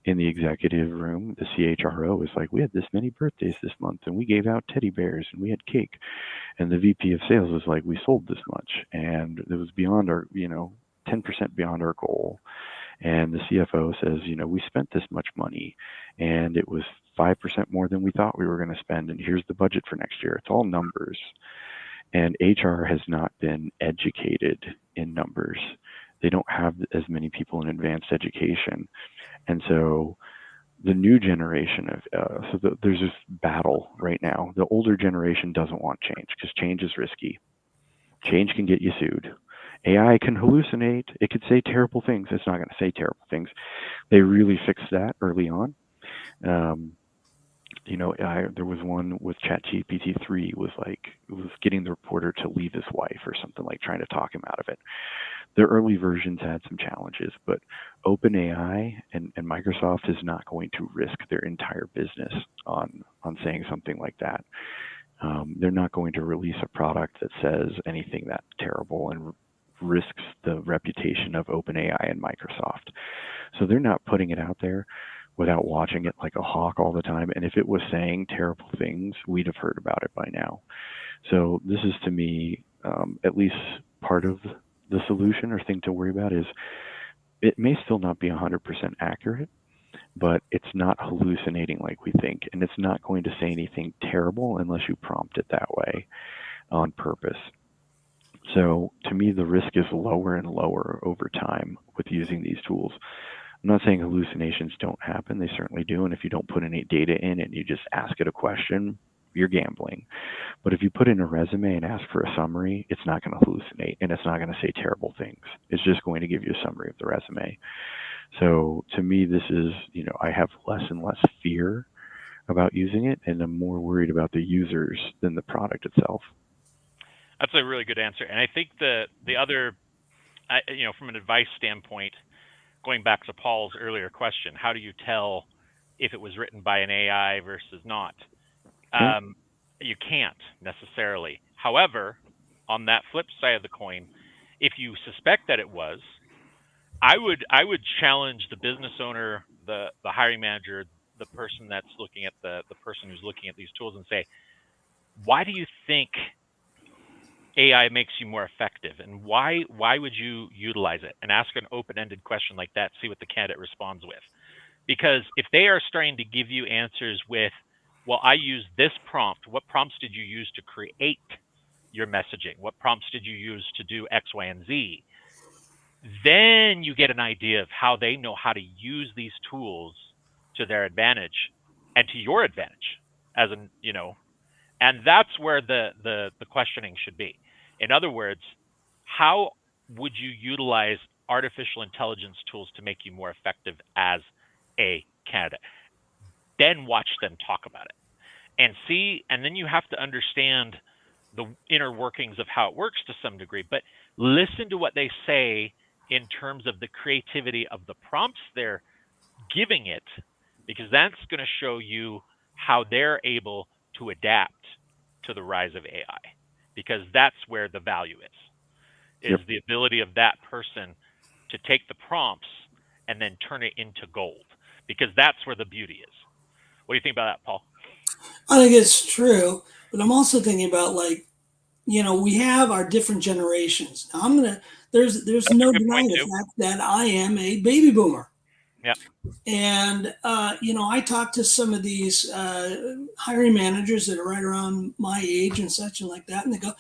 in the executive room, the CHRO is like, we had this many birthdays this month, and we gave out teddy bears, and we had cake. And the VP of sales was like, we sold this much, and it was beyond our, 10% beyond our goal. And the CFO says, we spent this much money, and it was 5% more than we thought we were going to spend, and here's the budget for next year. It's all numbers. And HR has not been educated in numbers. They don't have as many people in advanced education. And so the new generation there's this battle right now. The older generation doesn't want change because change is risky. Change can get you sued. AI can hallucinate. It could say terrible things. It's not going to say terrible things. They really fixed that early on. There was one with ChatGPT 3 was getting the reporter to leave his wife or something, like trying to talk him out of it. The early versions had some challenges, but OpenAI and Microsoft is not going to risk their entire business on saying something like that. They're not going to release a product that says anything that terrible and risks the reputation of OpenAI and Microsoft. So they're not putting it out there without watching it like a hawk all the time. And if it was saying terrible things, we'd have heard about it by now. So this is, to me, at least part of the solution or thing to worry about is it may still not be 100% accurate, but it's not hallucinating like we think. And it's not going to say anything terrible unless you prompt it that way on purpose. So to me, the risk is lower and lower over time with using these tools. I'm not saying hallucinations don't happen. They certainly do. And if you don't put any data in and you just ask it a question, you're gambling. But if you put in a resume and ask for a summary, it's not going to hallucinate and it's not going to say terrible things. It's just going to give you a summary of the resume. So to me, this is, I have less and less fear about using it, and I'm more worried about the users than the product itself. That's a really good answer. And I think the other, from an advice standpoint, going back to Paul's earlier question, how do you tell if it was written by an AI versus not? Yeah. You can't necessarily. However, on that flip side of the coin, if you suspect that it was, I would challenge the business owner, the hiring manager, the person that's looking at the person who's looking at these tools and say, why do you think AI makes you more effective, and why would you utilize it? And ask an open-ended question like that, see what the candidate responds with. Because if they are starting to give you answers with, well, I used this prompt, what prompts did you use to create your messaging? What prompts did you use to do X, Y, and Z? Then you get an idea of how they know how to use these tools to their advantage and to your advantage, and that's where the questioning should be. In other words, how would you utilize artificial intelligence tools to make you more effective as a candidate? Then watch them talk about it and see, and then you have to understand the inner workings of how it works to some degree, but listen to what they say in terms of the creativity of the prompts they're giving it, because that's going to show you how they're able to adapt to the rise of AI, because that's where the value is Yep. the ability of that person to take the prompts and then turn it into gold, because that's where the beauty is. What do you think about that, Paul? I think it's true, but I'm also thinking about, we have our different generations. Now there's no denying the fact that I am a baby boomer. Yeah. And, I talk to some of these hiring managers that are right around my age and such and like that. And they go,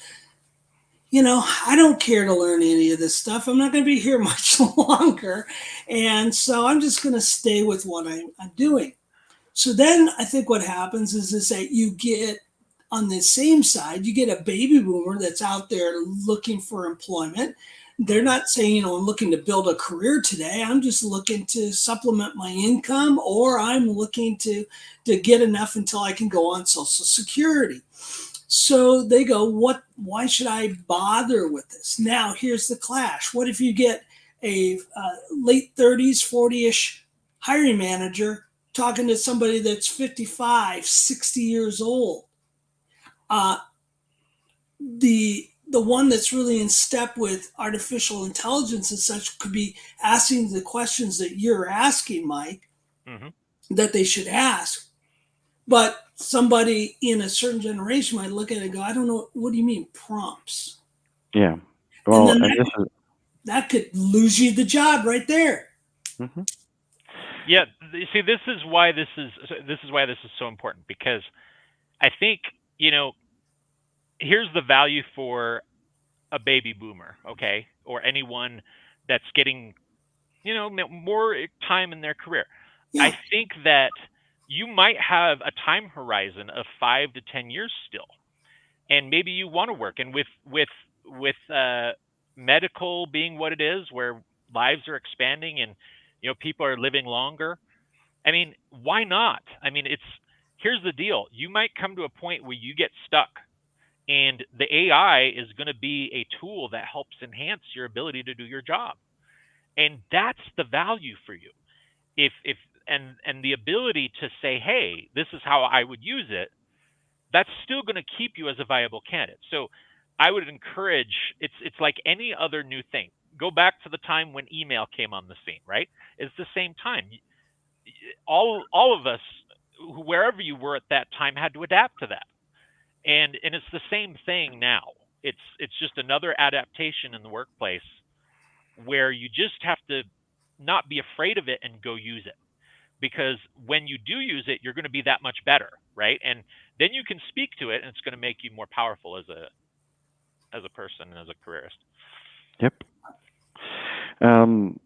I don't care to learn any of this stuff. I'm not going to be here much longer. And so I'm just going to stay with what I'm doing. So then I think what happens is that you get on the same side, you get a baby boomer that's out there looking for employment. They're not saying, I'm looking to build a career today. I'm just looking to supplement my income, or I'm looking to get enough until I can go on Social Security. So they go, why should I bother with this? Now, here's the clash. What if you get a late 30s, 40-ish hiring manager talking to somebody that's 55, 60 years old? The one that's really in step with artificial intelligence and such could be asking the questions that you're asking, Mike, that they should ask. But somebody in a certain generation might look at it and go, I don't know, what do you mean prompts? Yeah. Well, and then that could lose you the job right there. Yeah. See, this is why this is so important, because I think, here's the value for a baby boomer, okay, or anyone that's getting, more time in their career. Yeah. I think that you might have a time horizon of 5 to 10 years still, and maybe you want to work. And with medical being what it is, where lives are expanding and people are living longer. I mean, why not? I mean, here's the deal: you might come to a point where you get stuck, and the AI is going to be a tool that helps enhance your ability to do your job, and that's the value for you. If and the ability to say, hey, this is how I would use it, that's still going to keep you as a viable candidate. So I would encourage, it's like any other new thing. Go back to the time when email came on the scene, right? It's the same time. All of us, wherever you were at that time, had to adapt to that. And it's the same thing now. It's just another adaptation in the workplace where you just have to not be afraid of it and go use it. Because when you do use it, you're going to be that much better, right? And then you can speak to it, and it's going to make you more powerful as a person and as a careerist. Yep. And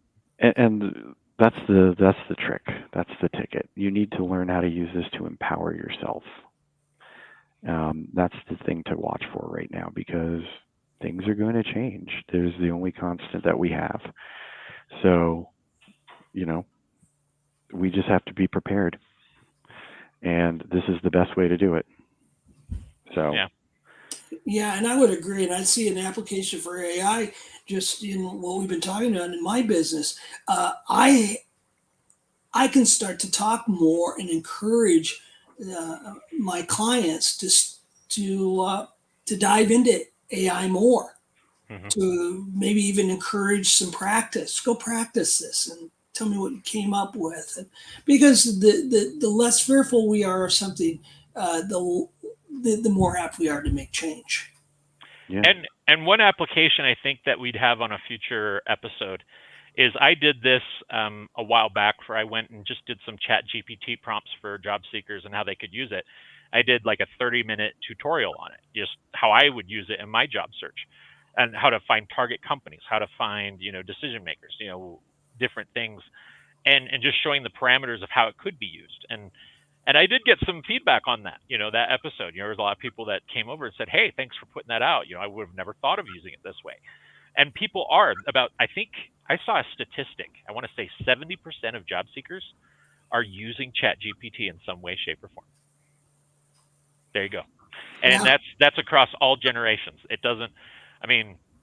that's the trick. That's the ticket. You need to learn how to use this to empower yourself. That's the thing to watch for right now, because things are going to change. There's the only constant that we have. So, we just have to be prepared. And this is the best way to do it. So. Yeah, and I would agree. And I see an application for AI just in what we've been talking about in my business. I can start to talk more and encourage my clients to dive into AI more, to maybe even encourage some practice. Go practice this and tell me what you came up with. And because the less fearful we are of something, the more apt we are to make change. Yeah. And one application I think that we'd have on a future episode is, I did this a while back, where I went and just did some chat GPT prompts for job seekers and how they could use it. I did like a 30-minute tutorial on it, just how I would use it in my job search, and how to find target companies, how to find, decision makers, different things, and just showing the parameters of how it could be used. And I did get some feedback on that, that episode. There was a lot of people that came over and said, hey, thanks for putting that out. I would have never thought of using it this way. And people are I think I saw a statistic. I want to say 70% of job seekers are using ChatGPT in some way, shape, or form. There you go. And that's across all generations. It doesn't,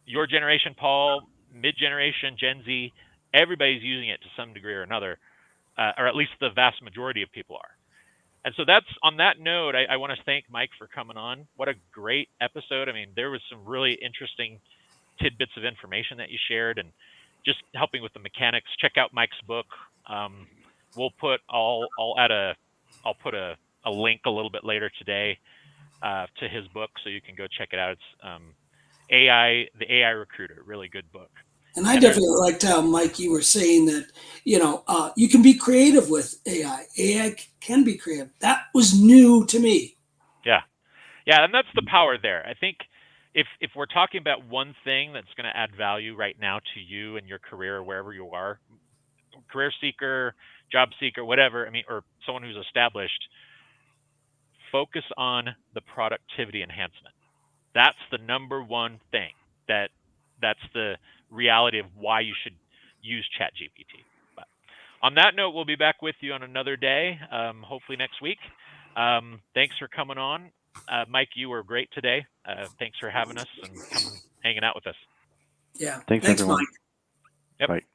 your generation, Paul, mid-generation, Gen Z, everybody's using it to some degree or another, or at least the vast majority of people are. And so that's, on that note, I want to thank Mike for coming on. What a great episode. There was some really interesting tidbits of information that you shared, and just helping with the mechanics. Check out Mike's book. We'll put I'll put a link a little bit later today to his book, so you can go check it out. It's the AI Recruiter, really good book. And I definitely liked how, Mike, you were saying that, you can be creative with AI. AI can be creative. That was new to me. Yeah. And that's the power there. I think if we're talking about one thing that's going to add value right now to you and your career, wherever you are, career seeker, job seeker, whatever, or someone who's established, focus on the productivity enhancement. That's the number one thing that's the reality of why you should use ChatGPT. But on that note, we'll be back with you on another day, hopefully next week. Thanks for coming on. Mike, you were great today. Thanks for having us and coming hanging out with us. Yeah. Thanks Thanks everyone. Mike. Yep. Bye.